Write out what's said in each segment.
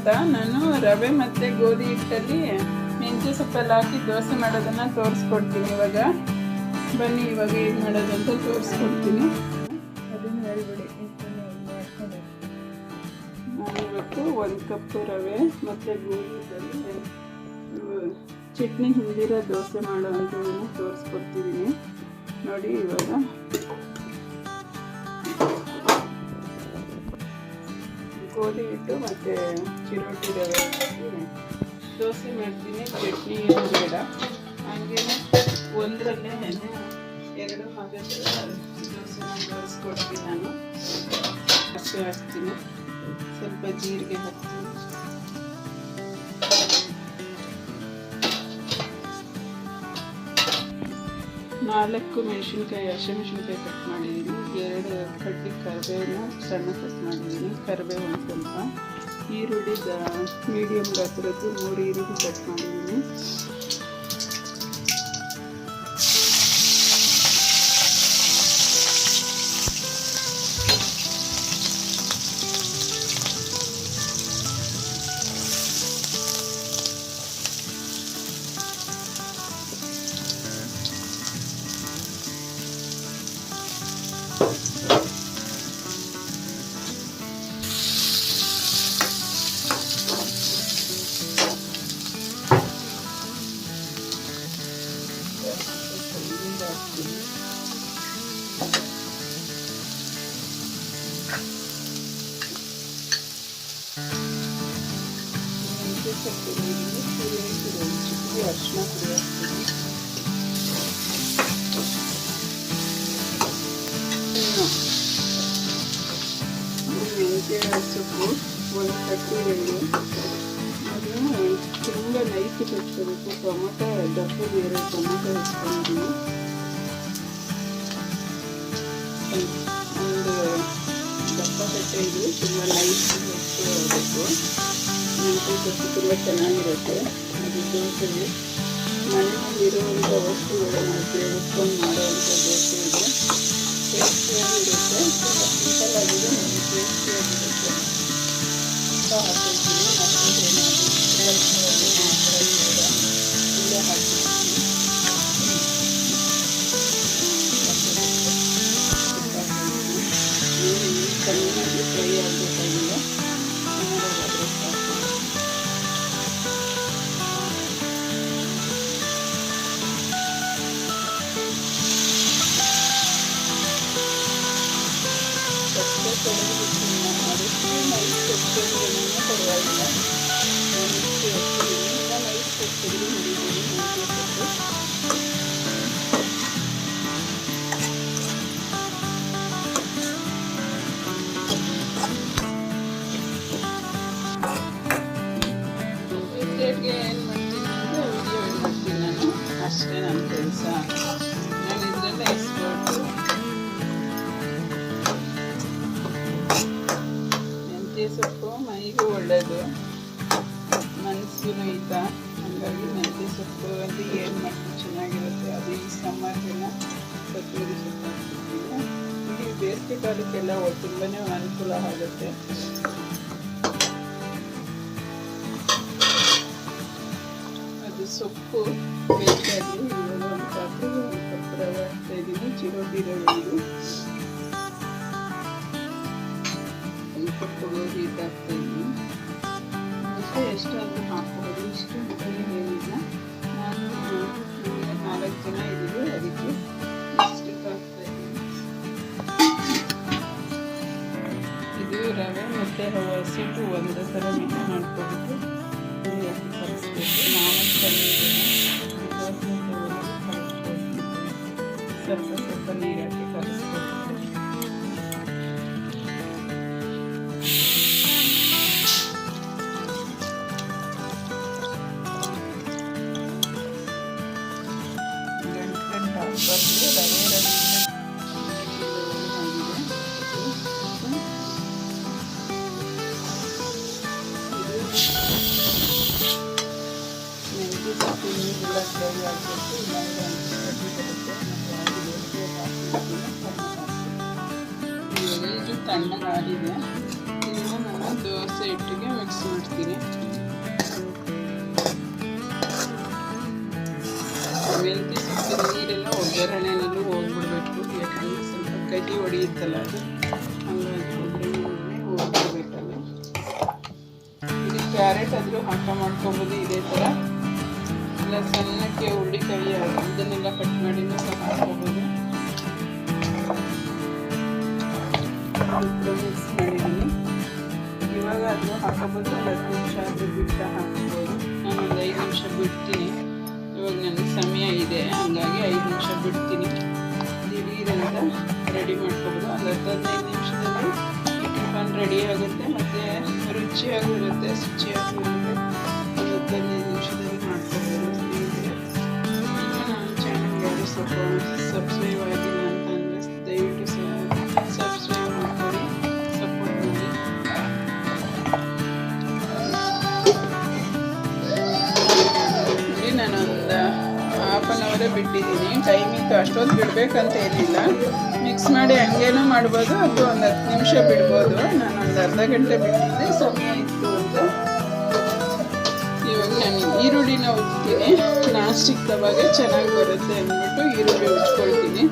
ಗೊತ್ತಾ, ನಾನು ರವೆ ಮತ್ತು ಗೋಧಿ ಹಿಟ್ಟಲ್ಲಿ ಮೆಂತ್ಯ ಸೊಪ್ಪೆಲ್ಲ ಹಾಕಿ ದೋಸೆ ಮಾಡೋದನ್ನು ತೋರಿಸ್ಕೊಡ್ತೀನಿ. ಇವಾಗ ಬನ್ನಿ, ಇವಾಗ ಹೇಗೆ ಮಾಡೋದಂತ ತೋರಿಸ್ಕೊಡ್ತೀನಿ. ಅದನ್ನು ಹೇಳ್ಬಿಡಿ. ನಾನಿವತ್ತು 1 ಕಪ್ ರವೆ ಮತ್ತು ಗೋಧಿದಲ್ಲಿ ಚಟ್ನಿ ಹಿಂದಿರೋ ದೋಸೆ ಮಾಡೋವಂಥದ್ದನ್ನು ತೋರಿಸ್ಕೊಡ್ತಿದ್ದೀನಿ ನೋಡಿ. ಇವಾಗ ಗೋಧಿ ಹಿಟ್ಟು ಮತ್ತು ಚಿರೋಟಿ ರವೆ ದೋಸೆ ಮಾಡ್ತೀನಿ. ಚಟ್ನಿ ಏನು ಬೇಡ, ಹಾಗೆ ಒಂದರಲ್ಲೇ 2 ಮಗದ ದೋಸೆನ ತೋರಿಸ್ಕೊಡ್ತೀನಿ. ನಾನು ಅಷ್ಟೇ ಹಾಕ್ತೀನಿ, ಸ್ವಲ್ಪ ಜೀರಿಗೆ ಹಾಕ್ತೀನಿ, 4 ಮೆಣಸಿನ್ಕಾಯಿ, ಹಸಿಮೆಣಸಿನ್ಕಾಯಿ ಕಟ್ ಮಾಡಿದ್ದೀನಿ, 2 ಕಡ್ಡಿ ಕರಿಬೇವನ್ನ ಸಣ್ಣ ಕಟ್ ಮಾಡಿದ್ದೀನಿ, ಕರಿಬೇವು ಒಂದು ಸ್ವಲ್ಪ, ಈರುಳ್ಳಿ ಮೀಡಿಯಮ್ ಗಾತ್ರದ್ದು 3 ಈರುಳ್ಳಿ ಕಟ್ ಮಾಡಿದ್ದೀನಿ, ಅರಿಶಿನ ಪುಡಿ ಹಾಕ್ತೀನಿ, ಮೆಂತ್ಯ ಸೊಪ್ಪು 1 ಕಟ್ಟಿ ಎಣ್ಣೆ, ಅದನ್ನು ತುಂಬ ನೈಸಿ ಕಟ್ಕೋಬೇಕು. ಟೊಮೊಟೊ ದಪ್ಪಗೆ 2 ಟೊಮೊಟೊ ಇಟ್ಕೊಂಡಿದ್ದೀನಿ, ಒಂದು ದಪ್ಪ ಕಟ್ಟೆ ಇದು ತುಂಬ ನೈಸಿ ಹೆಚ್ಚು ಮೆಂತ್ಯ ಸೊಪ್ಪು ತುಂಬ ಚೆನ್ನಾಗಿರುತ್ತೆ. ಅದು ದೋಸೆಗೆ ಮನೆಯಲ್ಲಿರುವಂಥ ವಸ್ತುಗಳನ್ನು ಉಪಯೋಗಿಸ್ಕೊಂಡು ಮಾಡುವಂಥ ದೋಸೆ ಇದೆ. ಟೇಸ್ಟಿಯಾಗಿರುತ್ತೆ, ತುಂಬ ಸಿಂಪಲ್ ಆಗಿದೆ, ನಮಗೆ ಟೇಸ್ಟಿಯಾಗಿರುತ್ತೆ. ಹಾಕಿದ್ದೀನಿ ಮತ್ತೆ ಇಲ್ಲೇ ಹಾಕಿದ್ದೀನಿ, ಚೆನ್ನಾಗಿ ಫ್ರೈ ಆಗಬೇಕಾಗಿಲ್ಲ, ಚೆನ್ನಾಗಾದರೆ ಸಾಕು. ಅದಕ್ಕೆ ನೈಸ್ ಕೊಚ್ಚಿದ್ರೆ ಪರವಾಗಿಲ್ಲ, ಮಿಕ್ಸಿ ಹಾಕ್ತಿದ್ದೀನಿ, ಈಗ ನೈಸ್ ಕೊಚ್ಚಿದ್ರೆ ಹಿಡಿದೀನಿ ಮೆಂತ್ಯ ಸೊಪ್ಪು. ಮಿಕ್ಸರ್ಗೆ ಏನು ಮಾಡ್ತೀನಿ ಅಂದರೆ ವಿಡಿಯೋ ಮಾಡ್ತೀನಿ ನಾನು, ಅಷ್ಟೇ ನನ್ನ ಕೆಲಸ. ನಾನು ಇದರಲ್ಲೇ ಎಕ್ಸ್ಪರ್ಟು. ಮೆಂತ್ಯ ಸೊಪ್ಪು ಮೈಗೂ ಒಳ್ಳೆಯದು, ಮನಸ್ಸಿಗೂ ಹಿತ, ಹಾಗಾಗಿ ಮೆಂತ್ಯ ಸೊಪ್ಪು ಅದು ಏನು ಮಾಡ್ತೀವಿ ಚೆನ್ನಾಗಿರುತ್ತೆ. ಅದು ಈ ಸಮ್ಮರ್ಗೆಲ್ಲ ಕೊತ್ತಂಬರಿ ಸೊಪ್ಪು ಹಾಕ್ತಿದ್ದೀವಿ, ಇಲ್ಲಿ ಬೇಸಿಗೆ ಕಾಲಕ್ಕೆಲ್ಲ ತುಂಬಾ ಅನುಕೂಲ ಆಗುತ್ತೆ. ಅದು ಸೊಪ್ಪು ಬೇಕಾಗಿ ಇವಾಗ ಒಂದು ಪಾತ್ರೆಗೆ 1 ಕಪ್ ರವೆ ಹಾಕ್ತಾಯಿದ್ದೀನಿ, ಚಿರೋಟಿ ರವೆ ಇದು, 1 ಕಪ್ ಗೋಧಿ ಹಿಟ್ಟು ಹಾಕ್ತಾಯಿದ್ದೀನಿ. ಮತ್ತೆ ಎಷ್ಟಾದರೂ ಹಾಕ್ಬೋದು, ಇಷ್ಟು ಏನಿಲ್ಲ. ನಾನು 4 ಜನ ಇದ್ದೀವಿ, ಅದಕ್ಕೆ ಇಷ್ಟಕ್ಕೆ ಹಾಕ್ತಾಯಿದ್ದೀನಿ. ಇದು ರವೆ ಮತ್ತು ಹಸಿಟ್ಟು ಒಂದೇ ಥರ ಮಿಕ್ಸ್ ಮಾಡ್ಕೊಬಿಟ್ಟು ಕಲಿಸ್ಬೇಕು. ಸ್ವಲ್ಪ ನೀರು ಹಾಕಿ ಕಲಿಸ್ಬೇಕು. ಗಂಟು ಹಾಕ್ಬಾರ್ದು, ರವೆ ಮೆಂತ್ಯ ಸೊಪ್ಪು ನೀರೆಲ್ಲ ಫ್ರೈ ಆಗಬೇಕು, ಇಲ್ಲಾಂದರೆ ಕಡ್ಡಿ ಬರುತ್ತೆ. ಇದು ತಣ್ಣಗಾಗಿದೆ, ಇದನ್ನು ನಾನು ದೋಸೆ ಹಿಟ್ಟಿಗೆ ಮಿಕ್ಸ್ ಮಿಕ್ಸ್ ಮಾಡ್ತೀನಿ. ಮೆಂತ್ಯ ಸೊಪ್ಪಿನ ನೀರೆಲ್ಲ ಒಗ್ಗರಣೆನಲ್ಲೂ ಹೋಗ್ಬಿಡ್ಬೇಕು, ಯಾಕಂದರೆ ಸ್ವಲ್ಪ ಕಹಿ ಹೊಡೆಯುತ್ತಲ್ಲ ಅದು, ಹಂಗಾಗಿ ಒಗ್ಗರಣೆ ಹೋಗ್ಬಿಡ್ಬೇಕಲ್ಲ. ಇದು ಕ್ಯಾರೆಟ್ ಆದರೂ ಮಾಡ್ಕೊಬೋದು ಇದೇ ಥರ, ಇಲ್ಲ ಸಣ್ಣಕ್ಕೆ ಹುರುಳಿಕಾಯಿ ಇದನ್ನೆಲ್ಲ ಕಟ್ ಮಾಡಿನೂ ಸಹ ಹಾಕ್ಕೋಬೋದು. ಮಿಕ್ಸ್ ಮಾಡಿದ್ದೀನಿ. ಇವಾಗ ಆದರೂ ಹಾಕೋಬೋದು, ಒಂದು 10 ನಿಮಿಷ ಆದರೂ ಬಿಟ್ಟು ಹಾಕ್ಬೋದು. ನಾನು ಒಂದು 5 ನಿಮಿಷ ಬಿಡ್ತೀನಿ. ಇವಾಗ ನನಗೆ ಸಮಯ ಇದೆ, ಹಂಗಾಗಿ 5 ನಿಮಿಷ ಬಿಡ್ತೀನಿ. ದಿಢೀರಂತ ರೆಡಿ ಮಾಡ್ಕೋಬೋದು. ಒಂದು 10-15 ನಿಮಿಷದಲ್ಲಿ ಟಿಫನ್ ರೆಡಿ ಆಗುತ್ತೆ, ಮತ್ತು ರುಚಿಯಾಗಿರುತ್ತೆ, ಶುಚಿಯಾಗಿರುತ್ತೆ. ಒಂದು 15 ನಿಮಿಷದಲ್ಲಿ ಮಾಡ್ಕೋಬೋದು. ಸ್ನೇಹಿತರೆ, ಈಗ ನನ್ನ ಚಾನಲ್ಗೆ ಯಾರು ಸಬ್ಸ್ಕ್ರೈಬ್ ಆಗಿಲ್ಲ ಅಂತಂದರೆ ದಯವಿಟ್ಟು ಸಬ್ಸ್ಕ್ರೈಬ್ ಮಾಡ್ಕೊಳ್ಳಿ, ಸಪೋರ್ಟ್ ಮಾಡಿ. ನಾನೊಂದು ಹಾಫ್ ಆನ್ ಅವರೇ ಬಿಟ್ಟಿದ್ದೀನಿ. ಟೈಮಿಂಗ್ ಅಷ್ಟೊಂದು ಬಿಡಬೇಕಂತ ಏನಿಲ್ಲ, ಮಿಕ್ಸ್ ಮಾಡಿ ಹಂಗೇನೂ ಮಾಡ್ಬೋದು, ಅಥವಾ ಒಂದು 10 ನಿಮಿಷ ಬಿಡ್ಬೋದು. ನಾನೊಂದು ಅರ್ಧ ಗಂಟೆ ಬಿಟ್ಟಿದ್ದೆ, ಸಮಯ ಇತ್ತು ಅಂತ. ಇವಾಗ ನಾನು ಈರುಳ್ಳಿನ ಉಜ್ತೀನಿ. ನಾನ್ ಸ್ಟಿಕ್ ತವಾಗೆ ಚೆನ್ನಾಗಿ ಬರುತ್ತೆ ಅಂದ್ಬಿಟ್ಟು ಈರುಳ್ಳಿ ಉಜ್ಕೊಳ್ತೀನಿ.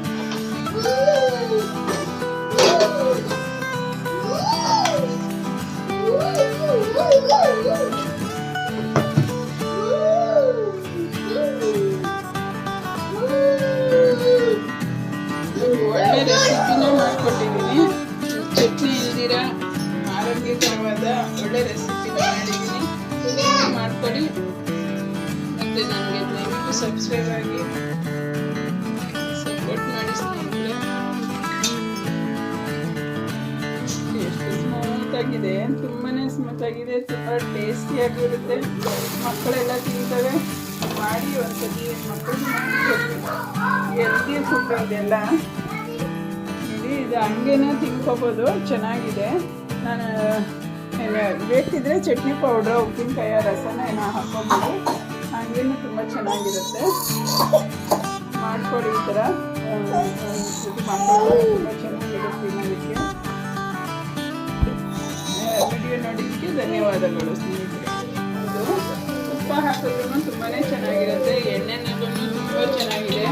ಒಳ್ಳೆ ರೆಸಿಪಿನ ಮಾಡಿಕೊಟ್ಟಿದ್ದೀನಿ. ಚಟ್ನಿ ಇಲ್ದಿರ ಆರೋಗ್ಯಕರವಾದ ಒಳ್ಳೆ ರೆಸಿಪಿನ ಮಾಡಿದ್ದೀನಿ. ಮಾಡ್ಕೊಳ್ಳಿ, ಮತ್ತು ನನಗೆ ದಯವಿಟ್ಟು ಸಬ್ಸ್ಕ್ರೈಬ್ ಆಗಿ ಸಪೋರ್ಟ್ ಮಾಡಿ ಸ್ನೇಹಿತರೆ. ಎಷ್ಟು ಸ್ಮೂತಾಗಿದೆ, ತುಂಬಾ ಸ್ಮೂತಾಗಿದೆ, ತುಂಬ ಟೇಸ್ಟಿಯಾಗಿರುತ್ತೆ. ಮಕ್ಕಳೆಲ್ಲ ತಿಂತವೆ. ಮಾಡಿ ಒಂದ್ಸತಿ ಮಕ್ಕಳಿಗೆ ಹೆಲ್ದಿ ಫುಡ್ ಇದೆಲ್ಲ. ಇದು ಹಂಗೇನೆ ತಿನ್ಕೋಬೋದು, ಚೆನ್ನಾಗಿದೆ. ನಾನು ಬೇಕಿದ್ರೆ ಚಟ್ನಿ ಪೌಡ್ರ್, ಉಪ್ಪಿನಕಾಯಿ ರಸನ ಏನೋ ಹಾಕ್ಕೊಬೋದು, ಹಂಗೇನು ತುಂಬ ಚೆನ್ನಾಗಿರುತ್ತೆ. ಮಾಡ್ಕೊಳ್ಳಿ ಈ ಥರ, ಮಾಡ್ಕೊಳ್ಳಿ, ತುಂಬ ಚೆನ್ನಾಗಿರುತ್ತೆ ತಿನ್ನೋದಕ್ಕೆ. ವಿಡಿಯೋ ನೋಡೋದಕ್ಕೆ ಧನ್ಯವಾದಗಳು ಸ್ನೇಹಿತರೆ. ಅದು ತುಪ್ಪ ಹಾಕಿದ್ರೂ ತುಂಬಾ ಚೆನ್ನಾಗಿರುತ್ತೆ, ಎಣ್ಣೆನಲ್ಲೂ ತುಂಬ ಚೆನ್ನಾಗಿದೆ.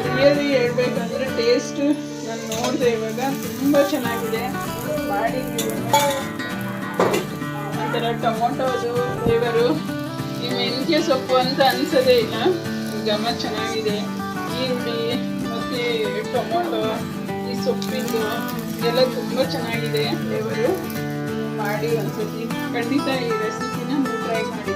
ರಿಯಲಿ ಹೇಳ್ಬೇಕಂದ್ರೆ ಟೇಸ್ಟ್ ನಾನು ನೋಡಿದೆ ಇವಾಗ, ತುಂಬ ಚೆನ್ನಾಗಿದೆ. ಮಾಡಿ ಒಂಥರ ಟೊಮೊಟೊದು ಫ್ಲೇವರು, ಈ ಮೆಂತ್ಯ ಸೊಪ್ಪು ಅಂತ ಅನಿಸೋದೇ ಇಲ್ಲ. ಘಮ ಚೆನ್ನಾಗಿದೆ. ಈರುಳ್ಳಿ ಮತ್ತು ಟೊಮೊಟೊ, ಈ ಸೊಪ್ಪಿಂದು ಎಲ್ಲ ತುಂಬ ಚೆನ್ನಾಗಿದೆ ಫ್ಲೇವರು. ಮಾಡಿ ಒಂದ್ಸತಿ ಖಂಡಿತ ಈ ರೆಸಿಪಿನ ಟ್ರೈ ಮಾಡಿ.